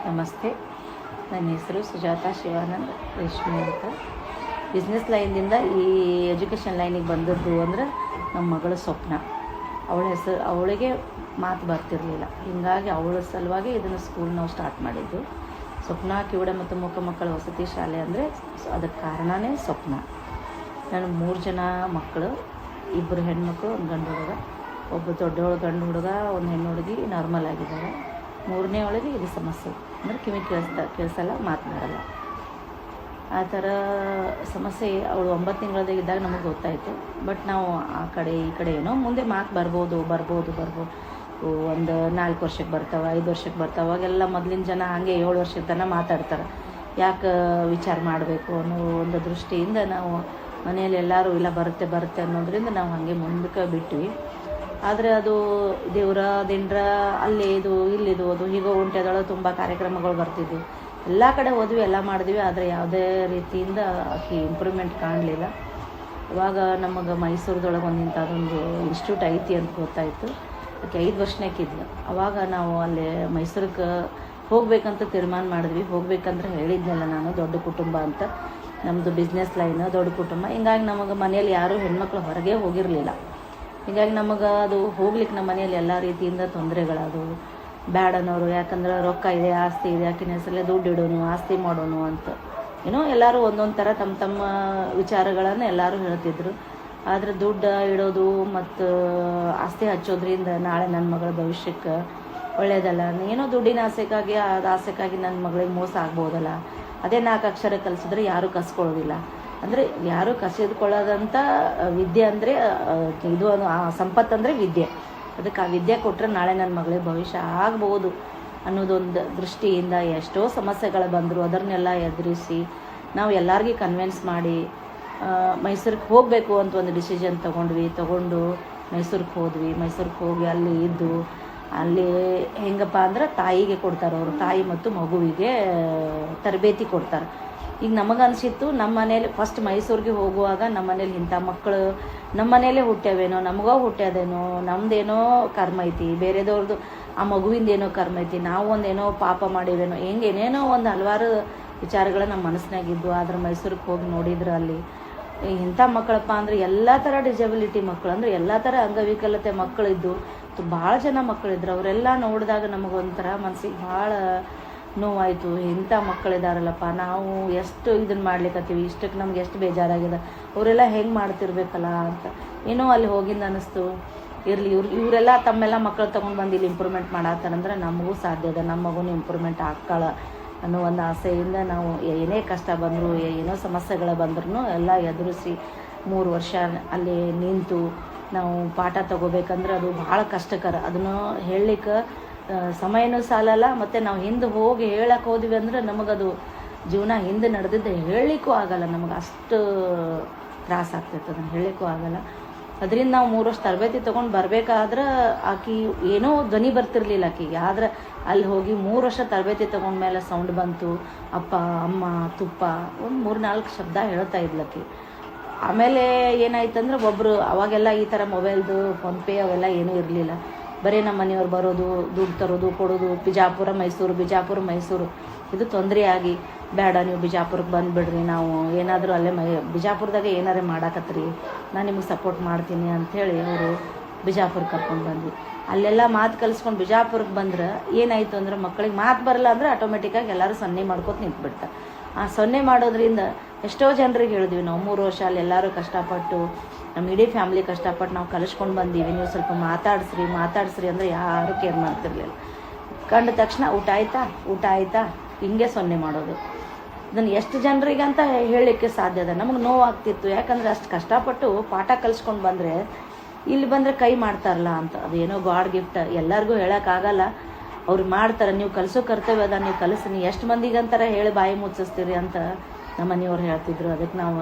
ನಮಸ್ತೆ. ನನ್ನ ಹೆಸರು ಸುಜಾತಾ ಶಿವಾನಂದ್ ರೇಷ್ಮೆ ಅಂತ. ಬಿಸ್ನೆಸ್ ಲೈನಿಂದ ಈ ಎಜುಕೇಷನ್ ಲೈನಿಗೆ ಬಂದದ್ದು ಅಂದರೆ ನಮ್ಮ ಮಗಳ ಸ್ವಪ್ನ. ಅವಳಿಗೆ ಮಾತು ಬರ್ತಿರಲಿಲ್ಲ. ಹೀಗಾಗಿ ಅವಳ ಸಲುವಾಗಿ ಇದನ್ನು ಸ್ಕೂಲ್ ನಾವು ಸ್ಟಾರ್ಟ್ ಮಾಡಿದ್ದು. ಸ್ವಪ್ನ ಕಿವುಡ ಮತ್ತು ಮೂಕ ಮಕ್ಕಳ ವಸತಿ ಶಾಲೆ ಅಂದರೆ ಅದಕ್ಕೆ ಕಾರಣವೇ ಸ್ವಪ್ನ. ನಾನು 3 ಜನ ಮಕ್ಕಳು, 2 ಹೆಣ್ಮಕ್ಳು, 1 ಗಂಡು ಹುಡುಗ. ಒಬ್ಬ ದೊಡ್ಡವಳು ಗಂಡು ಹುಡುಗ, 1 ಹೆಣ್ಣು ಹುಡುಗಿ ನಾರ್ಮಲ್ ಆಗಿದ್ದಾರೆ. 3ನೇ ಒಳಗೆ ಇದು ಸಮಸ್ಯೆ ಅಂದರೆ ಕಿವಿ ಕೇಳಿಸಲ್ಲ, ಮಾತನಾಡಲ್ಲ. ಆ ಥರ ಸಮಸ್ಯೆ ಅವಳು 9 ತಿಂಗಳದಾಗಿದ್ದಾಗ ನಮಗೆ ಗೊತ್ತಾಯಿತು. ಬಟ್ ನಾವು ಆ ಕಡೆ ಈ ಕಡೆ ಏನೋ ಮುಂದೆ ಮಾತು ಬರ್ಬೋದು. ಒಂದು 4 ವರ್ಷಕ್ಕೆ ಬರ್ತಾವೆ, 5 ವರ್ಷಕ್ಕೆ ಬರ್ತಾವೆ. ಅವಾಗೆಲ್ಲ ಮೊದಲಿನ ಜನ ಹಾಗೆ 7 ವರ್ಷದ ತನಕ ಮಾತಾಡ್ತಾರೆ. ಯಾಕೆ ವಿಚಾರ ಮಾಡಬೇಕು ಅನ್ನೋ ಒಂದು ದೃಷ್ಟಿಯಿಂದ ನಾವು ಮನೆಯಲ್ಲಿ ಎಲ್ಲರೂ ಇಲ್ಲ ಬರುತ್ತೆ ಅನ್ನೋದ್ರಿಂದ ನಾವು ಹಾಗೆ ಮುಂದಕ್ಕೆ ಬಿಟ್ವಿ. ಆದರೆ ಅದು ದೇವರ ದಿಂಡ್ರ ಅಲ್ಲಿ ಇಲ್ಲಿದು ಅದು ಹೀಗೋ ಉಂಟೆದಳು ತುಂಬ ಕಾರ್ಯಕ್ರಮಗಳು ಬರ್ತಿದ್ವು. ಎಲ್ಲ ಕಡೆ ಹೋದ್ವಿ, ಎಲ್ಲ ಮಾಡಿದ್ವಿ. ಆದರೆ ಯಾವುದೇ ರೀತಿಯಿಂದ ಆಕೆ ಇಂಪ್ರೂವ್ಮೆಂಟ್ ಕಾಣಲಿಲ್ಲ. ಇವಾಗ ನಮಗೆ ಮೈಸೂರದೊಳಗೆ ಇಂಥದ್ದೊಂದು ಇನ್ಸ್ಟಿಟ್ಯೂಟ್ ಐತಿ ಅಂತ ಗೊತ್ತಾಯಿತು. ಆಕೆ 5 ವರ್ಷನೇಕಿದ್ಲು. ಆವಾಗ ನಾವು ಅಲ್ಲಿ ಮೈಸೂರಿಗೆ ಹೋಗ್ಬೇಕಂತ ತೀರ್ಮಾನ ಮಾಡಿದ್ವಿ. ಹೋಗ್ಬೇಕಂದ್ರೆ ಹೇಳಿದ್ನಲ್ಲ ನಾನು, ದೊಡ್ಡ ಕುಟುಂಬ ಅಂತ. ನಮ್ಮದು ಬಿಸ್ನೆಸ್ ಲೈನ್, ದೊಡ್ಡ ಕುಟುಂಬ. ಹಿಂಗಾಗಿ ನಮಗೆ ಮನೇಲಿ ಯಾರೂ ಹೆಣ್ಮಕ್ಳು ಹೊರಗೆ ಹೋಗಿರಲಿಲ್ಲ. ಹೀಗಾಗಿ ನಮಗೆ ಅದು ಹೋಗ್ಲಿಕ್ಕೆ ನಮ್ಮ ಮನೆಯಲ್ಲಿ ಎಲ್ಲ ರೀತಿಯಿಂದ ತೊಂದರೆಗಳಾದವು. ಬ್ಯಾಡ ಅನ್ನೋರು, ಯಾಕಂದ್ರೆ ರೊಕ್ಕ ಇದೆ, ಆಸ್ತಿ ಇದೆ, ಆಕಿನ ಹೆಸರಲ್ಲೇ ದುಡ್ಡು ಇಡೋನು, ಆಸ್ತಿ ಮಾಡೋನು ಅಂತ ಏನೋ ಎಲ್ಲರೂ ಒಂದೊಂದು ಥರ ತಮ್ಮ ವಿಚಾರಗಳನ್ನು ಎಲ್ಲರೂ ಹೇಳ್ತಿದ್ರು. ಆದರೆ ದುಡ್ಡು ಇಡೋದು ಮತ್ತು ಆಸ್ತಿ ಹಚ್ಚೋದ್ರಿಂದ ನಾಳೆ ನನ್ನ ಮಗಳ ಭವಿಷ್ಯಕ್ಕೆ ಒಳ್ಳೆಯದಲ್ಲ. ಏನೋ ದುಡ್ಡಿನ ಆಸೆಗಾಗಿ ನನ್ನ ಮಗಳಿಗೆ ಮೋಸ ಆಗ್ಬೋದಲ್ಲ. ಅದೇ 4 ಅಕ್ಷರ ಕಲಿಸಿದ್ರೆ ಯಾರೂ ಕಸ್ಕೊಳ್ಳೋದಿಲ್ಲ. ಅಂದರೆ ಯಾರೂ ಕಸಿದುಕೊಳ್ಳೋದಂಥ ವಿದ್ಯೆ ಅಂದರೆ ಇದು ಸಂಪತ್ತು ಅಂದರೆ ವಿದ್ಯೆ. ಅದಕ್ಕೆ ಆ ವಿದ್ಯೆ ಕೊಟ್ಟರೆ ನಾಳೆ ನನ್ನ ಮಗಳಿಗೆ ಭವಿಷ್ಯ ಆಗ್ಬೋದು ಅನ್ನೋದೊಂದು ದೃಷ್ಟಿಯಿಂದ ಎಷ್ಟೋ ಸಮಸ್ಯೆಗಳು ಬಂದರು. ಅದನ್ನೆಲ್ಲ ಎದುರಿಸಿ ನಾವು ಎಲ್ಲರಿಗೂ ಕನ್ವಿನ್ಸ್ ಮಾಡಿ ಮೈಸೂರಿಗೆ ಹೋಗಬೇಕು ಅಂತ ಒಂದು ಡಿಸಿಷನ್ ತಗೊಂಡು ಮೈಸೂರಿಗೆ ಹೋದ್ವಿ. ಮೈಸೂರಿಗೆ ಹೋಗಿ ಅಲ್ಲಿ ಇದ್ದು ಅಲ್ಲಿ ಹೆಂಗಪ್ಪ ಅಂದ್ರೆ ತಾಯಿಗೆ ಕೊಡ್ತಾರೆ ಅವರು, ತಾಯಿ ಮತ್ತು ಮಗುವಿಗೆ ತರಬೇತಿ ಕೊಡ್ತಾರೆ. ಈಗ ನಮಗನ್ಸಿತ್ತು ನಮ್ಮ ಮನೇಲಿ ಫಸ್ಟ್ ಮೈಸೂರಿಗೆ ಹೋಗುವಾಗ ನಮ್ಮ ಮನೇಲಿ ಇಂಥ ಮಕ್ಕಳು ನಮ್ಮ ಮನೇಲೇ ಹುಟ್ಟ್ಯಾವೇನೋ, ನಮಗೋ ಹುಟ್ಟ್ಯಾದೇನೋ, ನಮ್ಮದೇನೋ ಕರ್ಮ ಐತಿ, ಬೇರೆದವ್ರದ್ದು ಆ ಮಗುವಿಂದೇನೋ ಕರ್ಮ ಐತಿ, ನಾವು ಒಂದೇನೋ ಪಾಪ ಮಾಡಿವೇನೋ, ಏನೇನೋ ಒಂದು ಹಲವಾರು ವಿಚಾರಗಳು ನಮ್ಮ ಮನಸ್ಸಿನಾಗಿದ್ದು. ಆದ್ರೆ ಮೈಸೂರಿಗೆ ಹೋಗಿ ನೋಡಿದ್ರೆ ಅಲ್ಲಿ ಇಂಥ ಮಕ್ಕಳಪ್ಪ ಅಂದರೆ ಎಲ್ಲ ಥರ ಡಿಸಬಿಲಿಟಿ ಮಕ್ಕಳು, ಅಂದರೆ ಎಲ್ಲ ಥರ ಅಂಗವಿಕಲತೆ ಮಕ್ಕಳಿದ್ದು ಭಾಳ ಜನ ಮಕ್ಕಳಿದ್ರು. ಅವರೆಲ್ಲ ನೋಡಿದಾಗ ನಮಗೊಂಥರ ಮನಸ್ಸಿಗೆ ಭಾಳ ನೋವಾಯಿತು. ಇಂಥ ಮಕ್ಕಳಿದಾರಲ್ಲಪ್ಪ, ನಾವು ಎಷ್ಟು ಇದನ್ನು ಮಾಡ್ಲಿಕ್ಕತ್ತೀವಿ, ಇಷ್ಟಕ್ಕೆ ನಮ್ಗೆ ಎಷ್ಟು ಬೇಜಾರಾಗಿದೆ, ಅವರೆಲ್ಲ ಹೆಂಗೆ ಮಾಡ್ತಿರ್ಬೇಕಲ್ಲ ಅಂತ ಏನೋ ಅಲ್ಲಿ ಹೋಗಿಂದ ಅನ್ನಿಸ್ತು. ಇರಲಿ ಇವರೆಲ್ಲ ತಮ್ಮೆಲ್ಲ ಮಕ್ಕಳು ತೊಗೊಂಡು ಬಂದು ಇಲ್ಲಿ ಇಂಪ್ರೂವ್ಮೆಂಟ್ ಮಾಡತ್ತಾರಂದ್ರೆ ನಮಗೂ ಸಾಧ್ಯ ಇದೆ, ನಮ್ಮ ಮಗುನೂ ಇಂಪ್ರೂವ್ಮೆಂಟ್ ಆಗ್ತಾಳ ಅನ್ನೋ ಒಂದು ಆಸೆಯಿಂದ ನಾವು ಏನೇ ಕಷ್ಟ ಬಂದರೂ, ಏನೋ ಸಮಸ್ಯೆಗಳು ಬಂದ್ರೂ ಎಲ್ಲ ಎದುರಿಸಿ 3 ವರ್ಷ ಅಲ್ಲಿ ನಿಂತು ನಾವು ಪಾಠ ತಗೋಬೇಕಂದ್ರೆ ಅದು ಭಾಳ ಕಷ್ಟಕರ. ಅದನ್ನು ಹೇಳಲಿಕ್ಕೆ ಸಮಯನೂ ಸಾಲಲ್ಲ. ಮತ್ತು ನಾವು ಹಿಂದೆ ಹೋಗಿ ಹೇಳಕ್ಕೆ ಹೋದ್ವಿ ಅಂದ್ರೆ ನಮಗದು ಜೀವನ ಹಿಂದೆ ನಡೆದಿದ್ದೆ ಹೇಳಲಿಕ್ಕೂ ಆಗಲ್ಲ. ನಮಗೆ ಅಷ್ಟು ತ್ರಾಸ ಆಗ್ತೈತೆ, ಅದನ್ನು ಹೇಳಲಿಕ್ಕೂ ಆಗಲ್ಲ. ಅದರಿಂದ ನಾವು 3 ವರ್ಷ ತರಬೇತಿ ತೊಗೊಂಡು ಬರಬೇಕಾದ್ರೆ ಆಕೆ ಏನೋ ಧ್ವನಿ ಬರ್ತಿರ್ಲಿಲ್ಲ ಆಕೆಗೆ. ಆದರೆ ಅಲ್ಲಿ ಹೋಗಿ 3 ವರ್ಷ ತರಬೇತಿ ತೊಗೊಂಡ್ಮೇಲೆ ಸೌಂಡ್ ಬಂತು. ಅಪ್ಪ, ಅಮ್ಮ, ತುಪ್ಪ, ಒಂದು 3-4 ಶಬ್ದ ಹೇಳ್ತಾ ಇದ್ಲಕ್ಕಿ. ಆಮೇಲೆ ಏನಾಯ್ತಂದ್ರೆ ಒಬ್ಬರು ಅವಾಗೆಲ್ಲ ಈ ಥರ ಮೊಬೈಲ್ದು ಫೋನ್ಪೇ ಅವೆಲ್ಲ ಏನೂ ಇರಲಿಲ್ಲ. ಬರೀ ನಮ್ಮ ಮನೆಯವ್ರು ಬರೋದು, ದುಡ್ಡು ತರೋದು, ಕೊಡೋದು, ಬಿಜಾಪುರ ಮೈಸೂರು ಇದು ತೊಂದರೆ ಆಗಿ, ಬೇಡ ನೀವು ಬಿಜಾಪುರಕ್ಕೆ ಬಂದುಬಿಡ್ರಿ, ನಾವು ಏನಾದರೂ ಅಲ್ಲೇ ಬಿಜಾಪುರದಾಗ ಏನಾರೇ ಮಾಡಾಕತ್ರಿ, ನಾನು ನಿಮಗೆ ಸಪೋರ್ಟ್ ಮಾಡ್ತೀನಿ ಅಂಥೇಳಿ ಅವರು ಬಿಜಾಪುರಕ್ಕೆ ಕರ್ಕೊಂಡು ಬಂದ್ವಿ. ಅಲ್ಲೆಲ್ಲ ಮಾತು ಕಲಿಸ್ಕೊಂಡು ಬಿಜಾಪುರಕ್ಕೆ ಬಂದ್ರೆ ಏನಾಯಿತು ಅಂದ್ರೆ ಮಕ್ಕಳಿಗೆ ಮಾತು ಬರಲ್ಲ ಅಂದರೆ ಆಟೋಮೆಟಿಕ್ಕಾಗಿ ಎಲ್ಲರೂ ಸೊನ್ನೆ ಮಾಡ್ಕೊತ ನಿಂತ್ಬಿಡ್ತಾರೆ. ಆ ಸೊನ್ನೆ ಮಾಡೋದ್ರಿಂದ ಎಷ್ಟೋ ಜನರಿಗೆ ಹೇಳಿದ್ವಿ ನಾವು. 3 ವರ್ಷ ಅಲ್ಲಿ ಎಲ್ಲರೂ ಕಷ್ಟಪಟ್ಟು, ನಮ್ಮ ಇಡೀ ಫ್ಯಾಮ್ಲಿ ಕಷ್ಟಪಟ್ಟು ನಾವು ಕಲಿಸ್ಕೊಂಡು ಬಂದೀವಿ. ನೀವು ಸ್ವಲ್ಪ ಮಾತಾಡಿಸ್ರಿ ಅಂದರೆ ಯಾರೂ ಕೇರ್ ಮಾಡ್ತಿರ್ಲಿಲ್ಲ. ಕಂಡ ತಕ್ಷಣ ಊಟ ಆಯ್ತಾ ಹಿಂಗೆ ಸೊನ್ನೆ ಮಾಡೋದು. ಇದನ್ನು ಎಷ್ಟು ಜನರಿಗೆ ಅಂತ ಹೇಳಲಿಕ್ಕೆ ಸಾಧ್ಯ ಇದೆ. ನಮಗೆ ನೋವಾಗ್ತಿತ್ತು. ಯಾಕಂದರೆ ಅಷ್ಟು ಕಷ್ಟಪಟ್ಟು ಪಾಠ ಕಲಿಸ್ಕೊಂಡು ಬಂದರೆ ಇಲ್ಲಿ ಬಂದರೆ ಕೈ ಮಾಡ್ತಾರಲ್ಲ ಅಂತ. ಅದೇನೋ ಗಾಡ್ ಗಿಫ್ಟ್, ಎಲ್ಲರಿಗೂ ಹೇಳೋಕ್ಕಾಗಲ್ಲ. ಅವ್ರು ಮಾಡ್ತಾರೆ. ನೀವು ಕಲಿಸೋ ಕರ್ತವ್ಯ ಅದ, ನೀವು ಕಲಿಸಿ, ನೀವು ಎಷ್ಟು ಮಂದಿಗಂತಾರೆ ಹೇಳಿ ಬಾಯಿ ಮುಚ್ಚಿಸ್ತೀರಿ ಅಂತ ನಮ್ಮ ಮನೆಯವ್ರು ಹೇಳ್ತಿದ್ರು. ಅದಕ್ಕೆ ನಾವು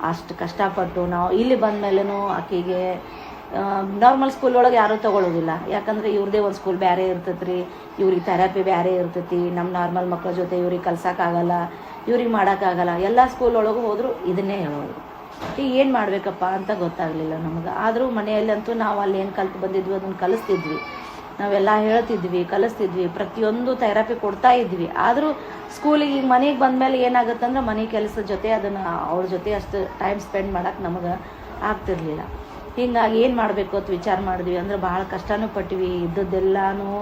ಅಷ್ಟು ಕಷ್ಟಪಟ್ಟು ನಾವು ಇಲ್ಲಿ ಬಂದ ಮೇಲೂ ಆಕೆಗೆ ನಾರ್ಮಲ್ ಸ್ಕೂಲ್ ಒಳಗೆ ಯಾರೂ ತೊಗೊಳ್ಳೋದಿಲ್ಲ. ಯಾಕಂದರೆ ಇವ್ರದ್ದೇ ಒಂದು ಸ್ಕೂಲ್ ಬೇರೆ ಇರ್ತೈತೆ ರೀ, ಇವ್ರಿಗೆ ಥೆರಪಿ ಬೇರೆ ಇರ್ತೈತಿ. ನಮ್ಮ ನಾರ್ಮಲ್ ಮಕ್ಕಳ ಜೊತೆ ಇವ್ರಿಗೆ ಕಲ್ಸೋಕ್ಕಾಗಲ್ಲ, ಇವ್ರಿಗೆ ಮಾಡೋಕ್ಕಾಗಲ್ಲ. ಎಲ್ಲ ಸ್ಕೂಲ್ ಒಳಗೂ ಹೋದರೂ ಇದನ್ನೇ ಹೇಳೋರು. ಈಗ ಏನು ಮಾಡಬೇಕಪ್ಪ ಅಂತ ಗೊತ್ತಾಗಲಿಲ್ಲ ನಮಗೆ. ಆದರೂ ಮನೆಯಲ್ಲಂತೂ ನಾವು ಅಲ್ಲಿ ಏನು ಕಲ್ತು ಬಂದಿದ್ವಿ ಅದನ್ನು ಕಲಿಸ್ತಿದ್ವಿ. ನಾವೆಲ್ಲ ಹೇಳ್ತಿದ್ವಿ, ಕಲಿಸ್ತಿದ್ವಿ, ಪ್ರತಿಯೊಂದು ಥೆರಪಿ ಕೊಡ್ತಾ ಇದ್ವಿ. ಆದರೂ ಸ್ಕೂಲಿಗೆ ಈಗ ಮನೆಗೆ ಬಂದಮೇಲೆ ಏನಾಗುತ್ತಂದ್ರೆ ಮನೆ ಕೆಲಸದ ಜೊತೆ ಅದನ್ನು ಅವ್ರ ಜೊತೆ ಅಷ್ಟು ಟೈಮ್ ಸ್ಪೆಂಡ್ ಮಾಡೋಕ್ಕೆ ನಮಗೆ ಆಗ್ತಿರ್ಲಿಲ್ಲ. ಹೀಗಾಗಿ ಏನು ಮಾಡಬೇಕು ಅಂತ ವಿಚಾರ ಮಾಡಿದ್ವಿ. ಅಂದ್ರೆ ಭಾಳ ಕಷ್ಟನೂ ಪಟ್ವಿ, ಇದ್ದದ್ದೆಲ್ಲನೂ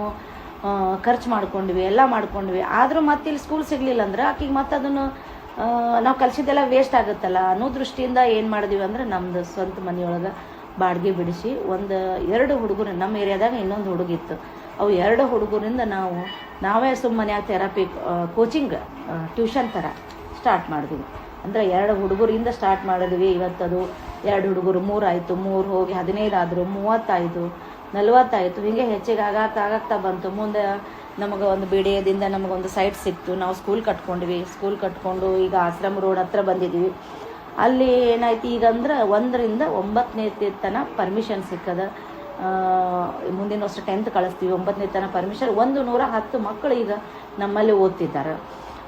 ಖರ್ಚು ಮಾಡ್ಕೊಂಡ್ವಿ, ಎಲ್ಲ ಮಾಡ್ಕೊಂಡ್ವಿ. ಆದರೂ ಮತ್ತೆ ಇಲ್ಲಿ ಸ್ಕೂಲ್ ಸಿಗಲಿಲ್ಲ ಅಂದ್ರೆ ಆಕೆಗೆ ಮತ್ತೆ ಅದನ್ನು ನಾವು ಕಲಿಸಿದ್ದೆಲ್ಲ ವೇಸ್ಟ್ ಆಗುತ್ತಲ್ಲ ಅನ್ನೋ ದೃಷ್ಟಿಯಿಂದ ಏನು ಮಾಡಿದ್ವಿ ಅಂದ್ರೆ ನಮ್ಮದು ಸ್ವಂತ ಮನೆಯೊಳಗೆ ಬಾಡಿಗೆ ಬಿಡಿಸಿ 2 ಹುಡುಗರು, ನಮ್ಮ ಏರಿಯಾದಾಗ ಇನ್ನೊಂದು ಹುಡುಗಿತ್ತು, ಅವು 2 ಹುಡುಗರಿಂದ ನಾವೇ ಸುಮ್ಮನೆ ಥೆರಪಿ ಕೋಚಿಂಗ್ ಟ್ಯೂಷನ್ ಥರ ಸ್ಟಾರ್ಟ್ ಮಾಡಿದ್ವಿ. ಅಂದರೆ 2 ಹುಡುಗರಿಂದ ಸ್ಟಾರ್ಟ್ ಮಾಡಿದ್ವಿ. ಇವತ್ತದು 2 ಹುಡುಗರು 3 ಆಯಿತು, 3 ಹೋಗಿ 15 ಆದರು, 30 ಆಯಿತು, 40 ಆಯಿತು. ಹೀಗೆ ಹೆಚ್ಚಿಗೆ ಆಗಾಗ್ತಾ ಬಂತು. ಮುಂದೆ ನಮಗೆ ಒಂದು ಬಿಡಿಯದಿಂದ ನಮಗೊಂದು ಸೈಟ್ ಸಿಕ್ತು. ನಾವು ಸ್ಕೂಲ್ ಕಟ್ಕೊಂಡ್ವಿ. ಸ್ಕೂಲ್ ಕಟ್ಕೊಂಡು ಈಗ ಆಶ್ರಮ ರೋಡ್ ಹತ್ರ ಬಂದಿದ್ವಿ. ಅಲ್ಲಿ ಏನಾಯ್ತು ಈಗ ಅಂದ್ರೆ 1ರಿಂದ 9ನೇ ತನಕ ಪರ್ಮಿಷನ್ ಸಿಕ್ಕದ. ಮುಂದಿನ ವರ್ಷ 10th ಕಳಿಸ್ತೀವಿ, 9ನೇ ತನಕ ಪರ್ಮಿಷನ್. 110 ಮಕ್ಕಳು ಈಗ ನಮ್ಮಲ್ಲಿ ಓದ್ತಿದ್ದಾರೆ.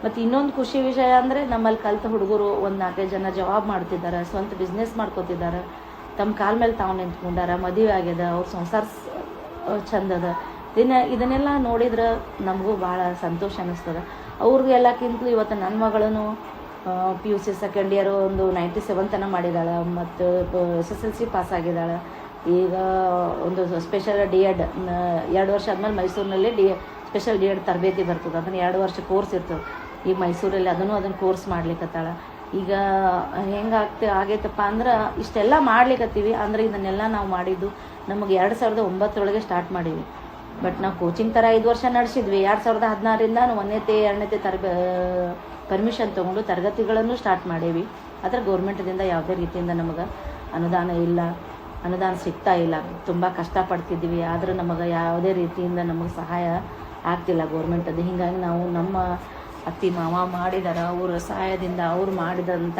ಮತ್ತು ಇನ್ನೊಂದು ಖುಷಿ ವಿಷಯ ಅಂದರೆ ನಮ್ಮಲ್ಲಿ ಕಲಿತ ಹುಡುಗರು ಒಂದು 4-5 ಜನ ಜಾಬ್ ಮಾಡ್ತಿದ್ದಾರೆ, ಸ್ವಂತ ಬಿಸ್ನೆಸ್ ಮಾಡ್ಕೋತಿದ್ದಾರೆ, ತಮ್ಮ ಕಾಲ ಮೇಲೆ ತಾವು ನಿಂತ್ಕೊಂಡಾರ, ಮದುವೆ ಆಗ್ಯದ, ಅವ್ರ ಸಂಸಾರ ಚಂದದ. ಇದನ್ನೆಲ್ಲ ನೋಡಿದ್ರೆ ನಮಗೂ ಭಾಳ ಸಂತೋಷ ಅನ್ನಿಸ್ತದೆ. ಅವ್ರಿಗೆ ಎಲ್ಲಕ್ಕಿಂತಲೂ ಇವತ್ತು ನನ್ನ ಮಗಳೂ PUC ಸೆಕೆಂಡ್ ಇಯರ್ ಒಂದು 97 ತನಕ ಮಾಡಿದ್ದಾಳೆ, ಮತ್ತು SSLC ಪಾಸ್ ಆಗಿದ್ದಾಳೆ. ಈಗ ಒಂದು ಸ್ಪೆಷಲ್ D.Ed 2 ವರ್ಷ ಆದಮೇಲೆ ಮೈಸೂರಿನಲ್ಲಿ ಸ್ಪೆಷಲ್ D.Ed ತರಬೇತಿ ಬರ್ತದೆ. ಅದನ್ನು 2 ವರ್ಷ ಕೋರ್ಸ್ ಇರ್ತದೆ. ಈಗ ಮೈಸೂರಲ್ಲಿ ಅದನ್ನು ಕೋರ್ಸ್ ಮಾಡ್ಲಿಕ್ಕತ್ತಾಳ. ಈಗ ಆಗೈತಪ್ಪ ಅಂದ್ರೆ ಇಷ್ಟೆಲ್ಲ ಮಾಡ್ಲಿಕ್ಕತ್ತೀವಿ. ಅಂದರೆ ಇದನ್ನೆಲ್ಲ ನಾವು ಮಾಡಿದ್ದು ನಮಗೆ 2009 ಸ್ಟಾರ್ಟ್ ಮಾಡೀವಿ. ಬಟ್ ನಾವು ಕೋಚಿಂಗ್ ಥರ 5 ವರ್ಷ ನಡೆಸಿದ್ವಿ. 2016ರಿಂದ 1ನೇ 2ನೇ ಪರ್ಮಿಷನ್ ತೊಗೊಂಡು ತರಗತಿಗಳನ್ನು ಸ್ಟಾರ್ಟ್ ಮಾಡೀವಿ. ಆದರೆ ಗೌರ್ಮೆಂಟ್ದಿಂದ ಯಾವುದೇ ರೀತಿಯಿಂದ ನಮಗೆ ಅನುದಾನ ಇಲ್ಲ, ಅನುದಾನ ಸಿಗ್ತಾ ಇಲ್ಲ. ತುಂಬ ಕಷ್ಟಪಡ್ತಿದ್ವಿ, ಆದರೆ ನಮಗೆ ಯಾವುದೇ ರೀತಿಯಿಂದ ನಮಗೆ ಸಹಾಯ ಆಗ್ತಿಲ್ಲ ಗೌರ್ಮೆಂಟದ್ದು. ಹೀಗಾಗಿ ನಾವು ನಮ್ಮ ಅತ್ತಿ ಮಾವ ಮಾಡಿದಾರ, ಅವರ ಸಹಾಯದಿಂದ ಅವ್ರು ಮಾಡಿದಂಥ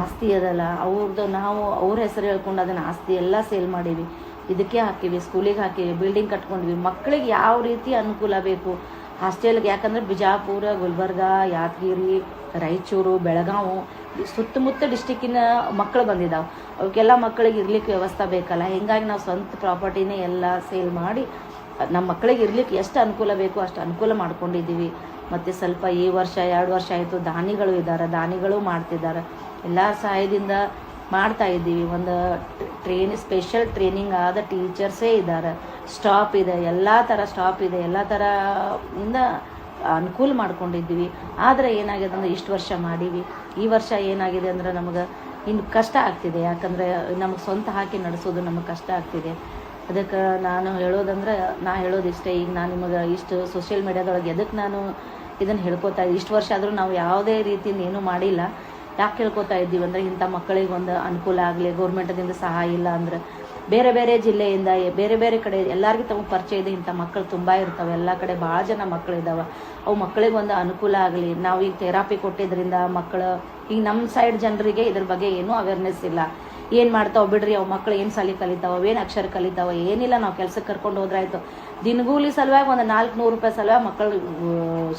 ಆಸ್ತಿ ಅದಲ್ಲ ಅವ್ರದ್ದು, ನಾವು ಅವ್ರ ಹೆಸರು ಹೇಳ್ಕೊಂಡು ಅದನ್ನು ಆಸ್ತಿ ಎಲ್ಲ ಸೇಲ್ ಮಾಡೀವಿ. ಇದಕ್ಕೆ ಹಾಕೀವಿ, ಸ್ಕೂಲಿಗೆ ಹಾಕೀವಿ, ಬಿಲ್ಡಿಂಗ್ ಕಟ್ಕೊಂಡ್ವಿ. ಮಕ್ಕಳಿಗೆ ಯಾವ ರೀತಿ ಅನುಕೂಲ ಬೇಕು ಹಾಸ್ಟೆಲ್ಗೆ, ಯಾಕಂದರೆ ಬಿಜಾಪುರ, ಗುಲ್ಬರ್ಗ, ಯಾದಗಿರಿ, ರಾಯಚೂರು, ಬೆಳಗಾವಿ ಸುತ್ತಮುತ್ತ ಡಿಸ್ಟಿಕ್ಕಿನ ಮಕ್ಕಳು ಬಂದಿದ್ದಾವೆ. ಅವಕ್ಕೆಲ್ಲ ಮಕ್ಕಳಿಗೆ ಇರ್ಲಿಕ್ಕೆ ವ್ಯವಸ್ಥೆ ಬೇಕಲ್ಲ. ಹೀಗಾಗಿ ನಾವು ಸ್ವಂತ ಪ್ರಾಪರ್ಟಿನೇ ಎಲ್ಲ ಸೇಲ್ ಮಾಡಿ ನಮ್ಮ ಮಕ್ಕಳಿಗೆ ಇರ್ಲಿಕ್ಕೆ ಎಷ್ಟು ಅನುಕೂಲ ಬೇಕೋ ಅಷ್ಟು ಅನುಕೂಲ ಮಾಡ್ಕೊಂಡಿದ್ದೀವಿ. ಮತ್ತು ಸ್ವಲ್ಪ ಈ ವರ್ಷ 2 ವರ್ಷ ಆಯಿತು ದಾನಿಗಳು ಇದ್ದಾರೆ, ದಾನಿಗಳು ಮಾಡ್ತಿದ್ದಾರೆ. ಎಲ್ಲ ಸಹಾಯದಿಂದ ಮಾಡ್ತಾಯಿದ್ದೀವಿ. ಒಂದು ಸ್ಪೆಷಲ್ ಟ್ರೈನಿಂಗ್ ಆದ ಟೀಚರ್ಸೇ ಇದ್ದಾರೆ, ಸ್ಟಾಪ್ ಇದೆ, ಎಲ್ಲ ಥರ ಸ್ಟಾಪ್ ಇದೆ, ಎಲ್ಲ ಥರ ಇಂದ ಅನುಕೂಲ ಮಾಡ್ಕೊಂಡಿದ್ದೀವಿ. ಆದರೆ ಏನಾಗಿದೆ ಅಂದರೆ ಇಷ್ಟು ವರ್ಷ ಮಾಡೀವಿ. ಈ ವರ್ಷ ಏನಾಗಿದೆ ಅಂದರೆ ನಮಗೆ ಇನ್ನು ಕಷ್ಟ ಆಗ್ತಿದೆ. ಯಾಕಂದರೆ ನಮಗೆ ಸ್ವಂತ ಹಾಕಿ ನಡೆಸೋದು ನಮಗೆ ಕಷ್ಟ ಆಗ್ತಿದೆ. ಅದಕ್ಕೆ ನಾನು ಹೇಳೋದಿಷ್ಟೇ. ಈಗ ನಾನು ನಿಮಗೆ ಇಷ್ಟು ಸೋಷಿಯಲ್ ಮೀಡ್ಯಾದೊಳಗೆ ಎದಕ್ಕೆ ನಾನು ಇದನ್ನು ಹೇಳ್ಕೊತಾ ಇದ್ದೀವಿ. ಇಷ್ಟು ವರ್ಷ ಆದರೂ ನಾವು ಯಾವುದೇ ರೀತಿಯಿಂದ ಏನೂ ಮಾಡಿಲ್ಲ. ಯಾಕೆ ಹೇಳ್ಕೊತಾ ಇದ್ದೀವಿ ಅಂದರೆ ಇಂಥ ಮಕ್ಕಳಿಗೆ ಒಂದು ಅನುಕೂಲ ಆಗಲಿ, ಗೌರ್ಮೆಂಟದಿಂದ ಸಹಾಯ ಇಲ್ಲ ಅಂದರೆ ಬೇರೆ ಬೇರೆ ಜಿಲ್ಲೆಯಿಂದ ಬೇರೆ ಬೇರೆ ಕಡೆ ಎಲ್ಲರಿಗೂ ತಮಗೆ ಪರಿಚಯ ಇದೆ. ಇಂಥ ಮಕ್ಕಳು ತುಂಬ ಇರ್ತವೆ, ಎಲ್ಲ ಕಡೆ ಭಾಳ ಜನ ಮಕ್ಕಳಿದ್ದಾವೆ. ಅವು ಮಕ್ಕಳಿಗೆ ಒಂದು ಅನುಕೂಲ ಆಗಲಿ. ನಾವು ಈಗ ಥೆರಪಿ ಕೊಟ್ಟಿದ್ದರಿಂದ ಮಕ್ಕಳು ಈಗ ನಮ್ಮ ಸೈಡ್ ಜನರಿಗೆ ಇದ್ರ ಬಗ್ಗೆ ಏನೂ ಅವೇರ್ನೆಸ್ ಇಲ್ಲ. ಏನು ಮಾಡ್ತಾವೆ ಬಿಡ್ರಿ, ಅವು ಮಕ್ಕಳು ಏನು ಸಾಲಿ ಕಲಿತಾವೆ, ಅವೇನು ಅಕ್ಷರ ಕಲಿತಾವೆ, ಏನಿಲ್ಲ, ನಾವು ಕೆಲಸಕ್ಕೆ ಕರ್ಕೊಂಡು ಹೋದ್ರಾಯ್ತು. ದಿನಗೂಲಿ ಸಲುವಾಗಿ ಒಂದು 400 ರೂಪಾಯಿ ಸಲುವಾಗಿ ಮಕ್ಕಳು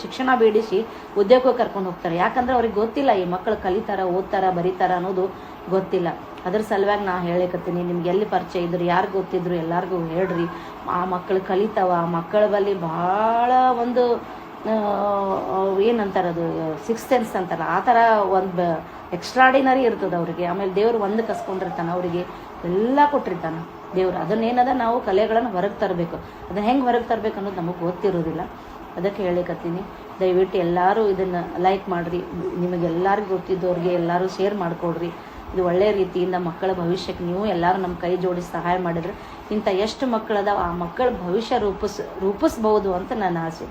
ಶಿಕ್ಷಣ ಬೇಡಿಸಿ ಉದ್ಯೋಗಕ್ಕೆ ಕರ್ಕೊಂಡು ಹೋಗ್ತಾರೆ. ಯಾಕಂದ್ರೆ ಅವ್ರಿಗೆ ಗೊತ್ತಿಲ್ಲ ಈ ಮಕ್ಕಳು ಕಲಿತಾರ, ಓದ್ತಾರ, ಬರೀತಾರ ಅನ್ನೋದು ಗೊತ್ತಿಲ್ಲ. ಅದ್ರ ಸಲುವಾಗಿ ನಾನು ಹೇಳಕತ್ತೀನಿ, ನಿಮ್ಗೆ ಎಲ್ಲಿ ಪರಿಚಯ ಇದ್ರು, ಯಾರು ಗೊತ್ತಿದ್ರು ಎಲ್ಲರಿಗೂ ಹೇಳ್ರಿ. ಆ ಮಕ್ಕಳು ಕಲಿತಾವ. ಆ ಮಕ್ಕಳ ಬಳಿ ಭಾಳ ಒಂದು ಏನಂತಾರೆ, ಅದು 6th ಸೆನ್ಸ್ ಅಂತಾರೆ, ಆ ಥರ ಒಂದು ಎಕ್ಸ್ಟ್ರಾಡಿನರಿ ಇರ್ತದೆ ಅವ್ರಿಗೆ. ಆಮೇಲೆ ದೇವ್ರು ಒಂದು ಕಸ್ಕೊಂಡಿರ್ತಾನೆ, ಅವರಿಗೆ ಎಲ್ಲ ಕೊಟ್ಟಿರ್ತಾನೆ ದೇವ್ರು. ಅದನ್ನೇನದ ನಾವು ಕಲೆಗಳನ್ನು ಹೊರಗೆ ತರಬೇಕು. ಅದನ್ನು ಹೆಂಗೆ ಹೊರಗೆ ತರಬೇಕು ಅನ್ನೋದು ನಮಗೆ ಗೊತ್ತಿರೋದಿಲ್ಲ. ಅದಕ್ಕೆ ಹೇಳಿಕತ್ತೀನಿ, ದಯವಿಟ್ಟು ಎಲ್ಲರೂ ಇದನ್ನು ಲೈಕ್ ಮಾಡಿರಿ. ನಿಮಗೆಲ್ಲರಿಗೂ ಗೊತ್ತಿದ್ದವ್ರಿಗೆ ಎಲ್ಲರೂ ಶೇರ್ ಮಾಡಿಕೊಡ್ರಿ. ಇದು ಒಳ್ಳೆಯ ರೀತಿಯಿಂದ ಮಕ್ಕಳ ಭವಿಷ್ಯಕ್ಕೆ ನೀವು ಎಲ್ಲರೂ ನಮ್ಮ ಕೈ ಜೋಡಿಸಿ ಸಹಾಯ ಮಾಡಿದ್ರೆ ಇಂಥ ಎಷ್ಟು ಮಕ್ಕಳದಾವ ಆ ಮಕ್ಕಳ ಭವಿಷ್ಯ ರೂಪಿಸ್ಬೋದು ಅಂತ ನನ್ನ ಆಸೆ.